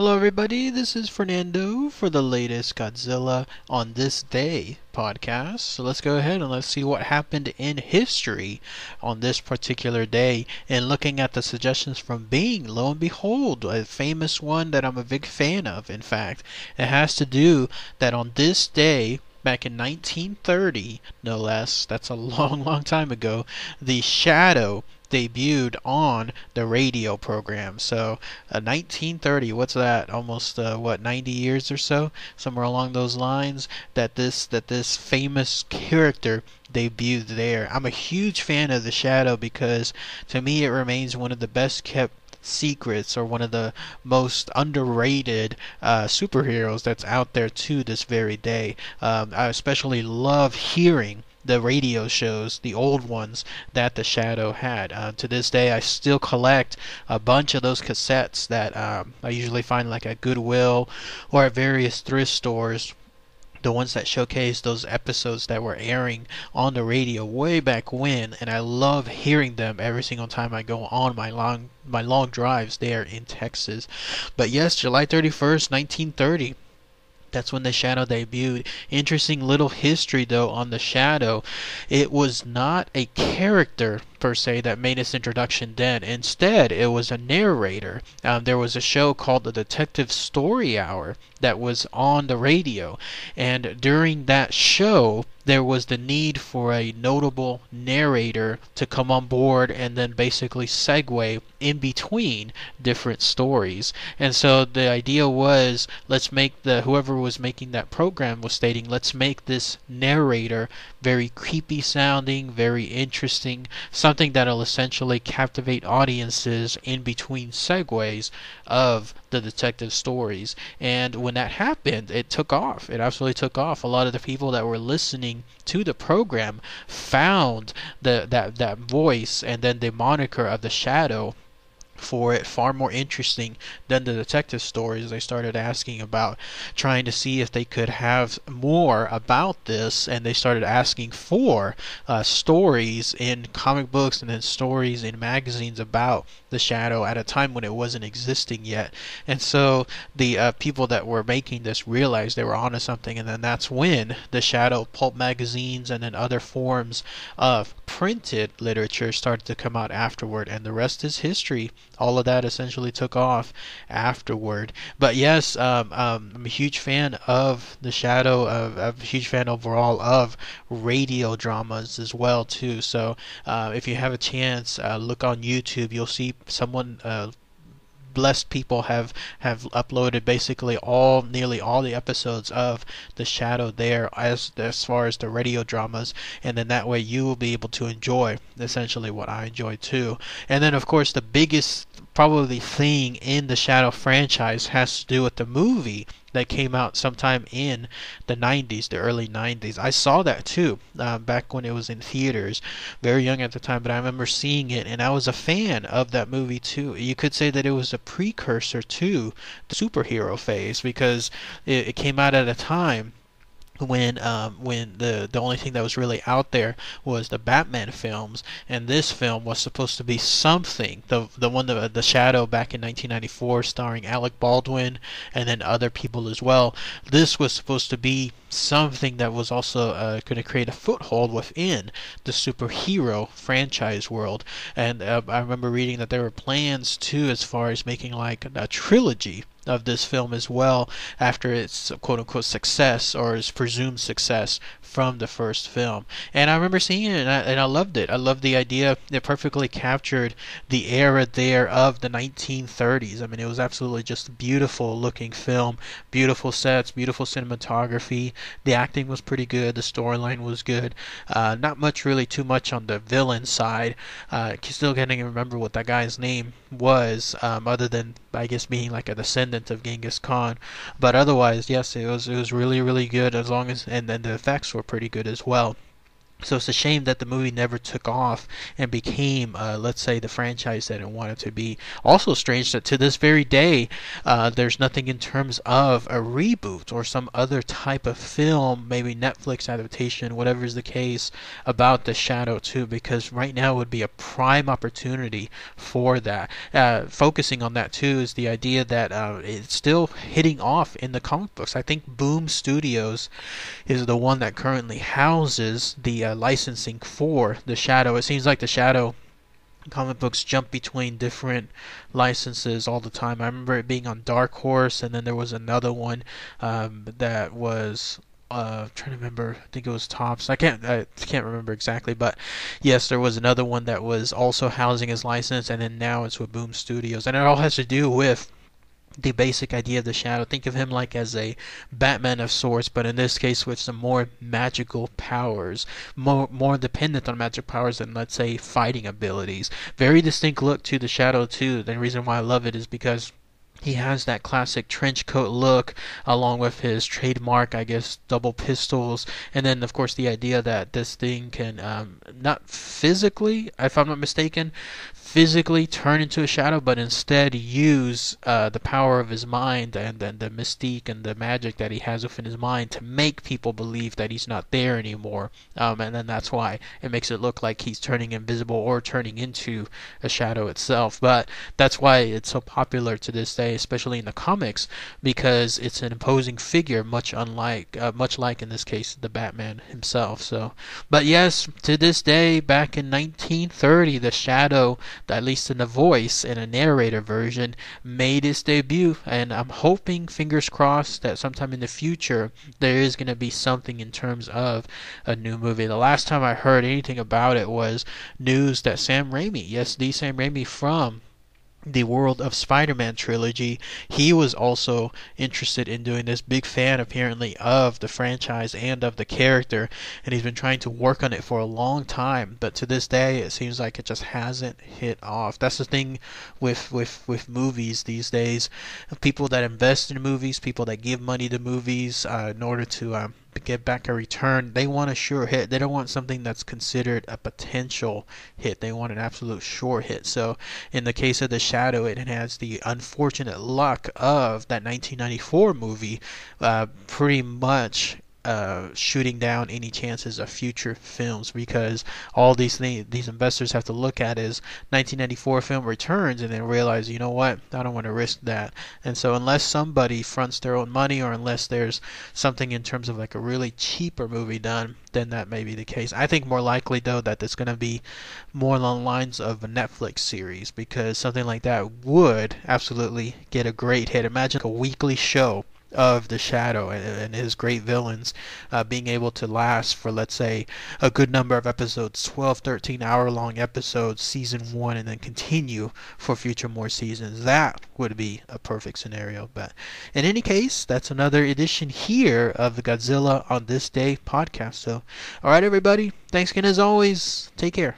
Hello everybody, this is Fernando for the latest Godzilla on This Day podcast. So let's go ahead and let's see what happened in history on this particular day. And looking at the suggestions from Bing, lo and behold, a famous one that I'm a big fan of, in fact. It has to do that on this day, back in 1930, no less, that's a long time ago, the Shadow debuted on the radio program. So 1930, what's that, almost 90 years or so, somewhere along those lines, that this famous character debuted there. I'm a huge fan of the Shadow because to me it remains one of the best kept secrets, or one of the most underrated superheroes that's out there to this very day. I especially love hearing the radio shows, the old ones that the Shadow had. To this day, I still collect a bunch of those cassettes that I usually find like at Goodwill or at various thrift stores. The ones that showcase those episodes that were airing on the radio way back when, and I love hearing them every single time I go on my long drives there in Texas. But yes, July 31st, 1930. That's when the Shadow debuted. Interesting little history though on the Shadow. It was not a character per se that made its introduction then. Instead, it was a narrator. There was a show called the Detective Story Hour that was on the radio, and during that show there was the need for a notable narrator to come on board and then basically segue in between different stories. And so the idea was, let's make whoever was making that program was stating, let's make this narrator very creepy sounding, very interesting, something that'll essentially captivate audiences in between segues of the detective stories. And when that happened, it took off. It absolutely took off. A lot of the people that were listening to the program found that voice and then the moniker of the Shadow for it far more interesting than the detective stories. They started asking about trying to see if they could have more about this, and they started asking for stories in comic books and then stories in magazines about the Shadow at a time when it wasn't existing yet. And so the people that were making this realized they were onto something, and then that's when the Shadow pulp magazines and then other forms of printed literature started to come out afterward, and the rest is history. All of that essentially took off afterward. But yes, I'm a huge fan of the Shadow. I'm a huge fan overall of radio dramas as well too. So if you have a chance, look on YouTube. You'll see someone. Blessed people have uploaded basically nearly all the episodes of the Shadow there, as far as the radio dramas, and then that way you will be able to enjoy essentially what I enjoy too. And then of course the biggest probably thing in the Shadow franchise has to do with the movie that came out sometime in the 90s, the early 90s. I saw that too, back when it was in theaters. Very young at the time, but I remember seeing it, and I was a fan of that movie too. You could say that it was a precursor to the superhero phase, because it came out at a time when the only thing that was really out there was the Batman films, and this film was supposed to be something. The one, the Shadow, back in 1994, starring Alec Baldwin and then other people as well. This was supposed to be something that was also going to create a foothold within the superhero franchise world. And I remember reading that there were plans too, as far as making like a trilogy of this film as well, after its quote-unquote success, or its presumed success from the first film. And I remember seeing it, and I loved it. I loved the idea. It perfectly captured the era there of the 1930s. I mean, it was absolutely just a beautiful looking film, beautiful sets, beautiful cinematography. The acting was pretty good. The storyline was good. Not much, really too much on the villain side. Still can't even remember what that guy's name was, other than, I guess, being like a descendant of Genghis Khan. But otherwise, yes, it was really good, as long as, and then the effects were pretty good as well. So it's a shame that the movie never took off and became, let's say, the franchise that it wanted to be. Also strange that to this very day, there's nothing in terms of a reboot or some other type of film, maybe Netflix adaptation, whatever is the case, about The Shadow 2, because right now would be a prime opportunity for that. Focusing on that too is the idea that it's still hitting off in the comic books. I think Boom Studios is the one that currently houses the licensing for The Shadow. It seems like The Shadow comic books jump between different licenses all the time. I remember it being on Dark Horse, and then there was another one that was trying to remember. I think it was Tops. I can't remember exactly, but yes, there was another one that was also housing his license, and then now it's with Boom Studios, and it all has to do with the basic idea of the Shadow. Think of him like as a Batman of sorts, but in this case with some more magical powers, more dependent on magic powers than, let's say, fighting abilities. Very distinct look to the Shadow too. The reason why I love it is because he has that classic trench coat look, along with his trademark, I guess, double pistols, and then of course the idea that this thing can not physically, if I'm not mistaken, physically turn into a shadow, but instead use the power of his mind and the mystique and the magic that he has within his mind to make people believe that he's not there anymore. And then that's why it makes it look like he's turning invisible or turning into a shadow itself. But that's why it's so popular to this day, especially in the comics, because it's an imposing figure, much like in this case the Batman himself. So, but yes, to this day, back in 1930, the Shadow, at least in the voice in a narrator version, made its debut, and I'm hoping, fingers crossed, that sometime in the future there is going to be something in terms of a new movie. The last time I heard anything about it was news that Sam Raimi, yes, the Sam Raimi from the World of Spider-Man trilogy, he was also interested in doing this. Big fan apparently of the franchise and of the character, and he's been trying to work on it for a long time, but to this day it seems like it just hasn't hit off. That's the thing with movies these days. People that invest in movies, people that give money to movies in order to get back a return, they want a sure hit. They don't want something that's considered a potential hit. They want an absolute sure hit. So in the case of The Shadow, it has the unfortunate luck of that 1994 movie pretty much shooting down any chances of future films, because all these investors have to look at is 1994 film returns and then realize, you know what, I don't want to risk that. And so unless somebody fronts their own money, or unless there's something in terms of like a really cheaper movie done, then that may be the case. I think more likely though that it's going to be more along the lines of a Netflix series, because something like that would absolutely get a great hit. Imagine a weekly show of the Shadow and his great villains being able to last for, let's say, a good number of episodes, 12, 13 hour long episodes, season 1, and then continue for future more seasons. That would be a perfect scenario. But in any case, that's another edition here of the Godzilla on This Day podcast. So, alright everybody, thanks again as always. Take care.